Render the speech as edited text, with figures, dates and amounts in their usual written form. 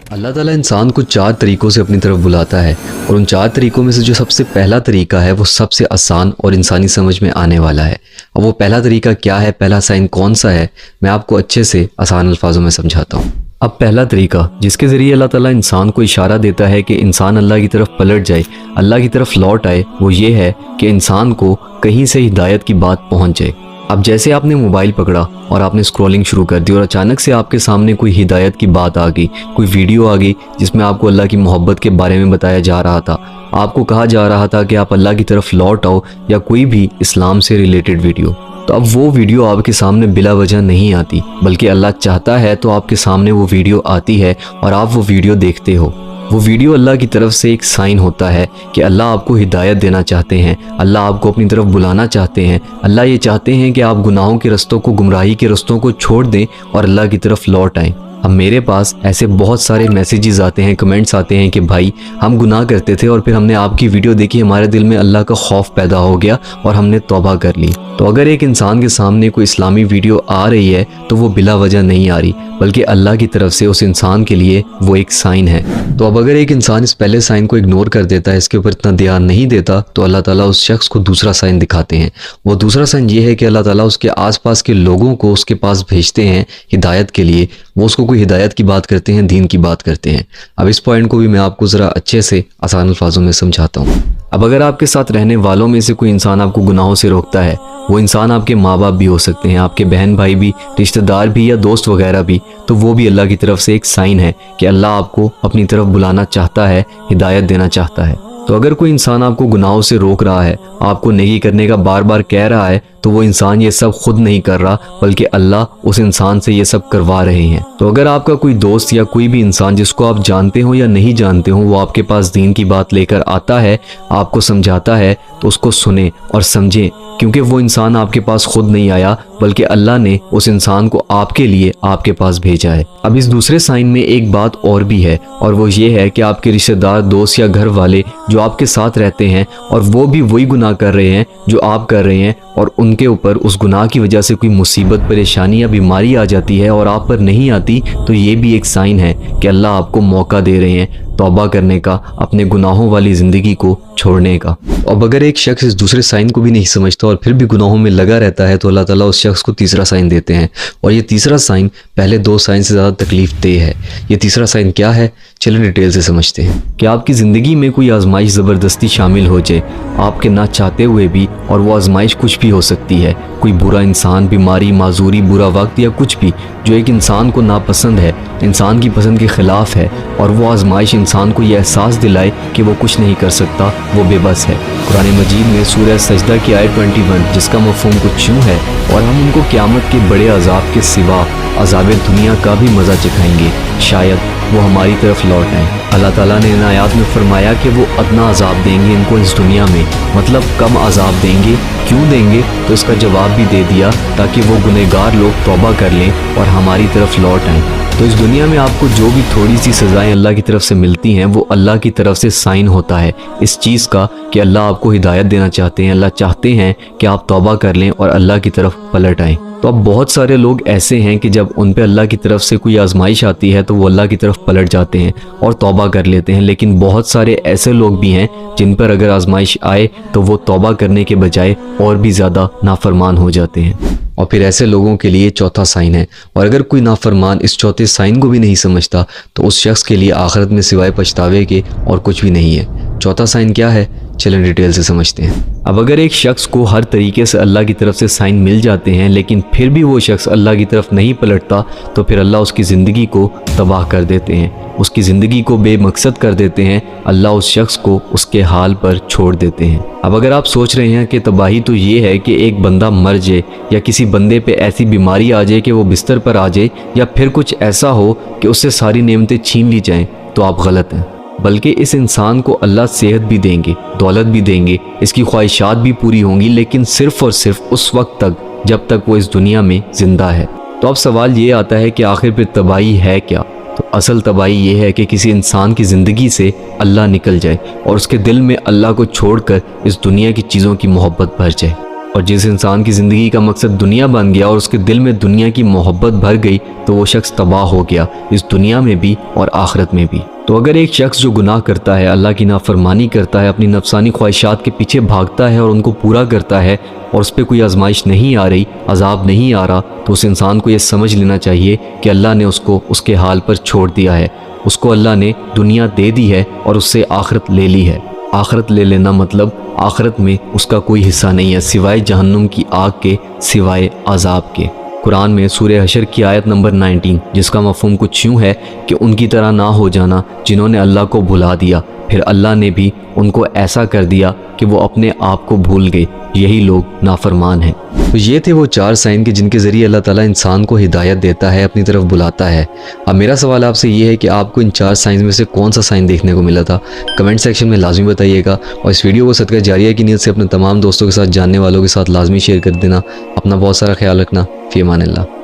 अल्लाह ताला इंसान को 4 तरीक़ों से अपनी तरफ बुलाता है और उन 4 तरीक़ों में से जो सबसे पहला तरीक़ा है वो सबसे आसान और इंसानी समझ में आने वाला है। और वो पहला तरीक़ा क्या है, पहला साइन कौन सा है, मैं आपको अच्छे से आसान अल्फाजों में समझाता हूँ। अब पहला तरीका जिसके ज़रिए अल्लाह ताला इंसान को इशारा देता है कि इंसान अल्लाह की तरफ पलट जाए, अल्लाह की तरफ लौट आए, वो ये है कि इंसान को कहीं से हिदायत की बात पहुँच जाए। अब जैसे आपने मोबाइल पकड़ा और आपने स्क्रॉलिंग शुरू कर दी और अचानक से आपके सामने कोई हिदायत की बात आ गई, कोई वीडियो आ गई जिसमें आपको अल्लाह की मोहब्बत के बारे में बताया जा रहा था, आपको कहा जा रहा था कि आप अल्लाह की तरफ लौट आओ, या कोई भी इस्लाम से रिलेटेड वीडियो, तो अब वो वीडियो आपके सामने बिला वजह नहीं आती, बल्कि अल्लाह चाहता है तो आपके सामने वो वीडियो आती है और आप वो वीडियो देखते हो। वो वीडियो अल्लाह की तरफ से एक साइन होता है कि अल्लाह आपको हिदायत देना चाहते हैं, अल्लाह आपको अपनी तरफ बुलाना चाहते हैं, अल्लाह ये चाहते हैं कि आप गुनाहों के रस्तों को, गुमराही के रस्तों को छोड़ दें और अल्लाह की तरफ लौट आएँ। अब मेरे पास ऐसे बहुत सारे मैसेजेस आते हैं, कमेंट्स आते हैं कि भाई हम गुनाह करते थे और फिर हमने आपकी वीडियो देखी, हमारे दिल में अल्लाह का खौफ पैदा हो गया और हमने तौबा कर ली। तो अगर एक इंसान के सामने कोई इस्लामी वीडियो आ रही है तो वो बिला वजह नहीं आ रही, बल्कि अल्लाह की तरफ से उस इंसान के लिए वो एक साइन है। तो अब अगर एक इंसान इस पहले साइन को इग्नोर कर देता है, इसके ऊपर इतना ध्यान नहीं देता, तो अल्लाह ताला उस शख्स को दूसरा साइन दिखाते हैं। वो दूसरा साइन ये है कि अल्लाह ताला उसके आसपास के लोगों को उसके पास भेजते हैं हिदायत के लिए। वो उसको कोई हिदायत की बात करते हैं, दीन की बात करते हैं। अब इस पॉइंट को भी मैं आपको ज़रा अच्छे से आसान अल्फाजों में समझाता हूँ। अब अगर आपके साथ रहने वालों में से कोई इंसान आपको गुनाहों से रोकता है, वो इंसान आपके माँ बाप भी हो सकते हैं, आपके बहन भाई भी, रिश्तेदार भी, या दोस्त वगैरह भी, तो वो भी अल्लाह की तरफ से एक साइन है कि अल्लाह आपको अपनी तरफ बुलाना चाहता है, हिदायत देना चाहता है। तो अगर कोई इंसान आपको गुनाहों से रोक रहा है, आपको नेकी करने का बार बार कह रहा है, तो वो इंसान ये सब खुद नहीं कर रहा, बल्कि अल्लाह उस इंसान से ये सब करवा रहे हैं। तो अगर आपका कोई दोस्त या कोई भी इंसान जिसको आप जानते हो या नहीं जानते हो, वो आपके पास दीन की बात लेकर आता है, आपको समझाता है, तो उसको सुने और समझें, क्योंकि वो इंसान आपके पास खुद नहीं आया, बल्कि अल्लाह ने उस इंसान को आपके लिए आपके पास भेजा है। अब इस दूसरे साइन में एक बात और भी है, और वो ये है कि आपके रिश्तेदार, दोस्त या घर वाले जो आपके साथ रहते हैं और वो भी वही गुनाह कर रहे हैं जो आप कर रहे हैं, और उनके ऊपर उस गुनाह की वजह से कोई मुसीबत, परेशानी या बीमारी आ जाती है और आप पर नहीं आती, तो ये भी एक साइन है कि अल्लाह आपको मौका दे रहे हैं तौबा करने का, अपने गुनाहों वाली ज़िंदगी को छोड़ने का। अब अगर एक शख्स इस दूसरे साइन को भी नहीं समझता और फिर भी गुनाहों में लगा रहता है, तो अल्लाह ताला उस शख्स को तीसरा साइन देते हैं, और ये तीसरा साइन पहले 2 साइन से ज़्यादा तकलीफ देह है। ये तीसरा साइन क्या है, चलिए डिटेल से समझते हैं। कि आपकी ज़िंदगी में कोई आजमाइश ज़बरदस्ती शामिल हो जाए, आपके ना चाहते हुए भी, और वो आजमाइश कुछ भी हो सकती है, कोई बुरा इंसान, बीमारी, माजूरी, बुरा वक्त, या कुछ भी जो एक इंसान को नापसंद है, इंसान की पसंद के ख़िलाफ़ है, और वो आजमाइश इंसान को ये एहसास दिलाए कि वो कुछ नहीं कर सकता, वो बेबस है। कुरान मजीद में सूरह सजदा की आयत 21, जिसका मफ़हूम कुछ यूँ है, और हम उनको क़यामत के बड़े अजाब के सिवा अजाब दुनिया का भी मज़ा चखाएंगे, शायद वो हमारी तरफ लौट आएँ। अल्लाह ताला ने इन आयात में फरमाया कि वो अदना अजाब देंगे इनको इस दुनिया में, मतलब कम अजाब देंगे। क्यों देंगे, तो इसका जवाब भी दे दिया, ताकि वो गुनहगार लोग तौबा कर लें और हमारी तरफ लौट आएँ। तो इस दुनिया में आपको जो भी थोड़ी सी सज़ाएं अल्लाह की तरफ से मिलती हैं, वो अल्लाह की तरफ से साइन होता है इस चीज़ का कि अल्लाह आपको हिदायत देना चाहते हैं, अल्लाह चाहते हैं कि आप तौबा कर लें और अल्लाह की तरफ पलट आएँ। तो अब बहुत सारे लोग ऐसे हैं कि जब उन पे अल्लाह की तरफ से कोई आजमाइश आती है तो वो अल्लाह की तरफ पलट जाते हैं और तौबा कर लेते हैं, लेकिन बहुत सारे ऐसे लोग भी हैं जिन पर अगर आजमाइश आए तो वो तौबा करने के बजाय और भी ज़्यादा नाफरमान हो जाते हैं। और फिर ऐसे लोगों के लिए चौथा साइन है, और अगर कोई नाफरमान इस चौथे साइन को भी नहीं समझता, तो उस शख्स के लिए आखिरत में सिवाय पछतावे के और कुछ भी नहीं है। चौथा साइन क्या है, चलें डिटेल से समझते हैं। अब अगर एक शख्स को हर तरीके से अल्लाह की तरफ से साइन मिल जाते हैं, लेकिन फिर भी वो शख्स अल्लाह की तरफ नहीं पलटता, तो फिर अल्लाह उसकी ज़िंदगी को तबाह कर देते हैं, उसकी ज़िंदगी को बेमकसद कर देते हैं। अल्लाह उस शख्स को उसके हाल पर छोड़ देते हैं। अब अगर आप सोच रहे हैं कि तबाही तो ये है कि एक बंदा मर जाए, या किसी बंदे पे ऐसी बीमारी आ जाए कि वो बिस्तर पर आ जाए, या फिर कुछ ऐसा हो कि उससे सारी नेमतें छीन ली जाएं, तो आप गलत हैं। बल्कि इस इंसान को अल्लाह सेहत भी देंगे, दौलत भी देंगे, इसकी ख्वाहिशात भी पूरी होंगी, लेकिन सिर्फ़ और सिर्फ उस वक्त तक जब तक वो इस दुनिया में ज़िंदा है। तो अब सवाल ये आता है कि आखिर फिर तबाही है क्या? तो असल तबाही ये है कि किसी इंसान की ज़िंदगी से अल्लाह निकल जाए और उसके दिल में अल्लाह को छोड़कर इस दुनिया की चीज़ों की मोहब्बत भर जाए। और जिस इंसान की ज़िंदगी का मकसद दुनिया बन गया और उसके दिल में दुनिया की मोहब्बत भर गई तो वो शख्स तबाह हो गया, इस दुनिया में भी और आखिरत में भी। तो अगर एक शख्स जो गुनाह करता है, अल्लाह की नाफरमानी करता है, अपनी नफसानी ख्वाहिशात के पीछे भागता है और उनको पूरा करता है और उस पर कोई आजमाइश नहीं आ रही, अजाब नहीं आ रहा, तो उस इंसान को ये समझ लेना चाहिए कि अल्लाह ने उसको उसके हाल पर छोड़ दिया है। उसको अल्लाह ने दुनिया दे दी है और उससे आखिरत ले ली है। आखिरत ले लेना मतलब आखिरत में उसका कोई हिस्सा नहीं है सिवाय जहन्नुम की आग के, सिवाय अजाब के। कुरान में सूरह हशर की आयत नंबर 19, जिसका मफ़हूम कुछ यूँ है कि उनकी तरह ना हो जाना जिन्होंने अल्लाह को भुला दिया, फिर अल्लाह ने भी उनको ऐसा कर दिया कि वो अपने आप को भूल गए, यही लोग नाफरमान हैं। तो ये थे वो 4 साइन के जिनके ज़रिए अल्लाह ताला इंसान को हिदायत देता है, अपनी तरफ बुलाता है। अब मेरा सवाल आपसे ये है कि आपको इन 4 साइन में से कौन सा साइन देखने को मिला था, कमेंट सेक्शन में लाजमी बताइएगा। और इस वीडियो को सदका जारिया की नीयत से अपने तमाम दोस्तों के साथ, जानने वालों के साथ लाजमी शेयर कर देना। अपना बहुत सारा ख्याल रखना। फ़ी अमान अल्लाह।